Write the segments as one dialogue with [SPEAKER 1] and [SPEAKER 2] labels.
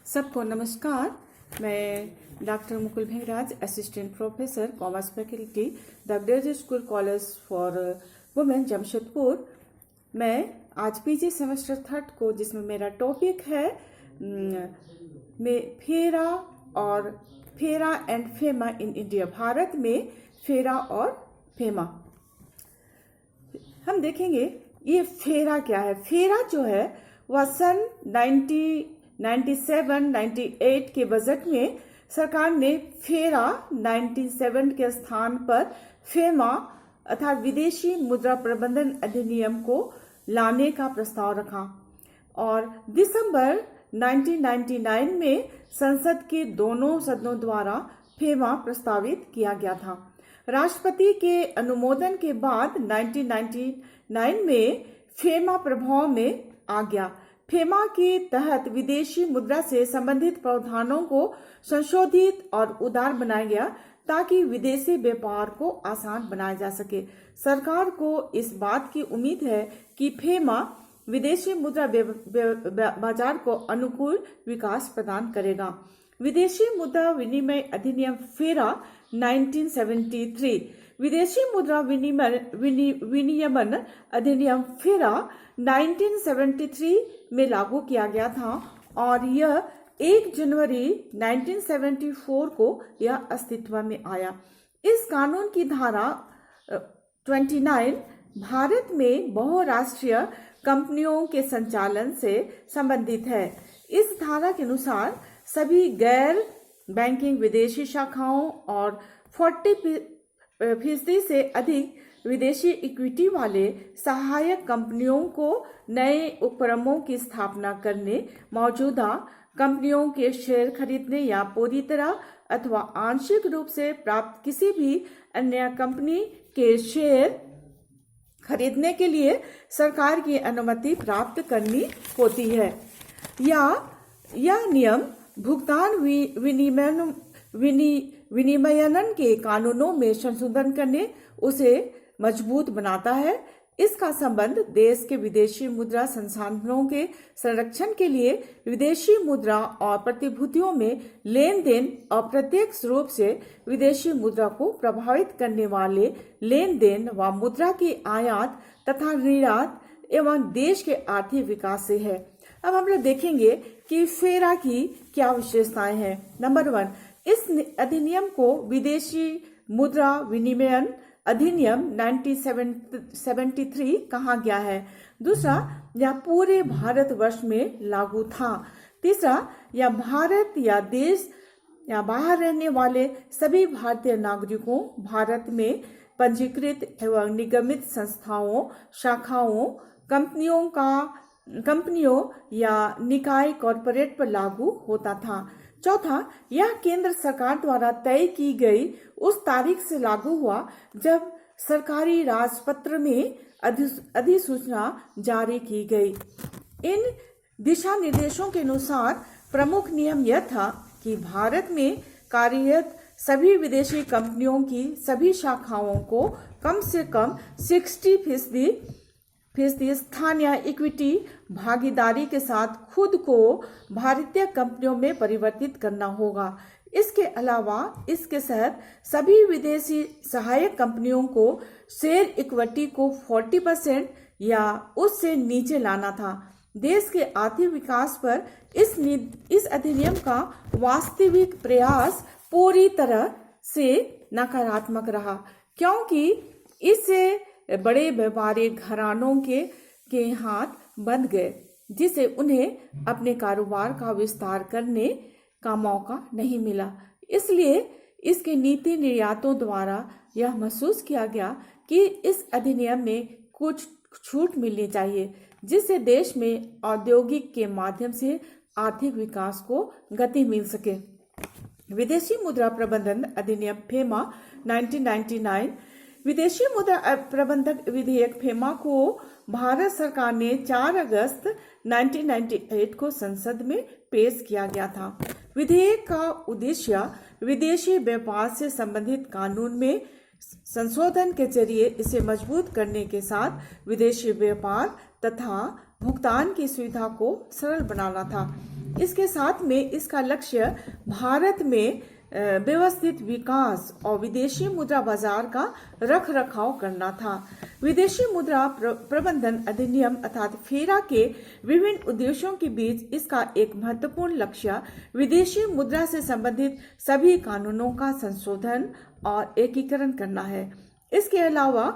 [SPEAKER 1] सबको नमस्कार। मैं doctor Mukul Bhengraj, assistant professor commerce faculty, the graduate school college for women, Jamshedpur. मैं आज पीजी सेमेस्टर 3 को, जिसमें मेरा टॉपिक है फेरा and FEMA in India, Bharat में फेरा और फेमा। हम देखेंगे ये फेरा क्या है। फेरा जो है वह सन 1997-98 के बजट में सरकार ने फेरा 97 के स्थान पर फेमा अर्थात विदेशी मुद्रा प्रबंधन अधिनियम को लाने का प्रस्ताव रखा और दिसंबर 1999 में संसद के दोनों सदनों द्वारा फेमा प्रस्तावित किया गया था। राष्ट्रपति के अनुमोदन के बाद 1999 में फेमा प्रभाव में आ गया। फेमा के तहत विदेशी मुद्रा से संबंधित प्रावधानों को संशोधित और उदार बनाया गया ताकि विदेशी व्यापार को आसान बनाया जा सके। सरकार को इस बात की उम्मीद है कि फेमा विदेशी मुद्रा बाजार को अनुकूल विकास प्रदान करेगा। विदेशी मुद्रा विनिमय अधिनियम फेरा 1973, विदेशी मुद्रा विनियमन अधिनियम फेरा 1973 में लागू किया गया था और यह 1 जनवरी 1974 को यह अस्तित्व में आया। इस कानून की धारा 29 भारत में बहुराष्ट्रीय कंपनियों के संचालन से संबंधित है। इस धारा के अनुसार सभी गैर बैंकिंग विदेशी शाखाओं और 40% से अधिक विदेशी इक्विटी वाले सहायक कंपनियों को नए उपक्रमों की स्थापना करने, मौजूदा कंपनियों के शेयर खरीदने या पूरी तरह अथवा आंशिक रूप से प्राप्त किसी भी अन्य कंपनी के शेयर खरीदने के लिए सरकार की अनुमति प्राप्त करनी होती है। यह नियम भुगतान विनिमयन के कानूनों में संशोधन करने उसे मजबूत बनाता है। इसका संबंध देश के विदेशी मुद्रा संसाधनों के संरक्षण के लिए विदेशी मुद्रा और प्रतिभूतियों में लेन देन, अप्रत्यक्ष रूप से विदेशी मुद्रा को प्रभावित करने वाले लेन देन व मुद्रा की आयात तथा निर्यात एवं देश के आर्थिक विकास से है। अब हम लोग देखेंगे कि फेरा की क्या विशेषताएं हैं। नंबर 1, इस अधिनियम को विदेशी मुद्रा विनिमयन अधिनियम 1973 कहा गया है। दूसरा, यह पूरे भारतवर्ष में लागू था। तीसरा, यह भारत या देश या बाहर रहने वाले सभी भारतीय नागरिकों, भारत में पंजीकृत एवं निगमित संस्थाओं, शाखाओं, कंपनियों या निकाय कॉरपोरेट पर लागू होता था। चौथा, यह केंद्र सरकार द्वारा तय की गई उस तारीख से लागू हुआ जब सरकारी राजपत्र में अधिसूचना जारी की गई। इन दिशा निर्देशों के अनुसार प्रमुख नियम यह था कि भारत में कार्यरत सभी विदेशी कंपनियों की सभी शाखाओं को कम से कम 60% स्थानीय इक्विटी भागीदारी के साथ खुद को भारतीय कंपनियों में परिवर्तित करना होगा। इसके अलावा इसके तहत सभी विदेशी सहायक कंपनियों को शेयर इक्विटी को 40% या उससे नीचे लाना था। देश के आर्थिक विकास पर इस अधिनियम का वास्तविक प्रयास पूरी तरह से नकारात्मक रहा, क्योंकि इससे बड़े व्यापारिक घरानों के हाथ बंद गए, जिसे उन्हें अपने कारोबार का विस्तार करने का मौका नहीं मिला। इसलिए इसके नीति निर्यातों द्वारा यह महसूस किया गया कि इस अधिनियम में कुछ छूट मिलनी चाहिए, जिससे देश में औद्योगिक के माध्यम से आर्थिक विकास को गति मिल सके। विदेशी मुद्रा प्रबंधन अधिनियम फेमा 1999, विदेशी मुद्रा प्रबंधक विधेयक फेमा को भारत सरकार ने 4 अगस्त 1998 को संसद में पेश किया गया था। विधेयक का उद्देश्य विदेशी व्यापार से संबंधित कानून में संशोधन के जरिए इसे मजबूत करने के साथ विदेशी व्यापार तथा भुगतान की सुविधा को सरल बनाना था। इसके साथ में इसका लक्ष्य भारत में व्यवस्थित विकास और विदेशी मुद्रा बाजार का रख रखाव करना था। विदेशी मुद्रा प्रबंधन अधिनियम अर्थात फेरा के विभिन्न उद्देश्यों के बीच इसका एक महत्वपूर्ण लक्ष्य विदेशी मुद्रा से संबंधित सभी कानूनों का संशोधन और एकीकरण करना है। इसके अलावा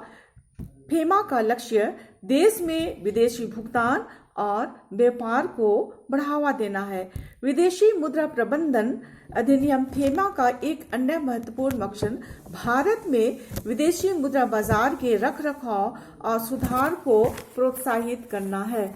[SPEAKER 1] फेमा का लक्ष्य देश में विदेशी भुगतान और व्यापार को बढ़ावा देना है। विदेशी मुद्रा प्रबंधन अधिनियम फेमा का एक अन्य महत्वपूर्ण मकसद भारत में विदेशी मुद्रा बाजार के रखरखाव और सुधार को प्रोत्साहित करना है।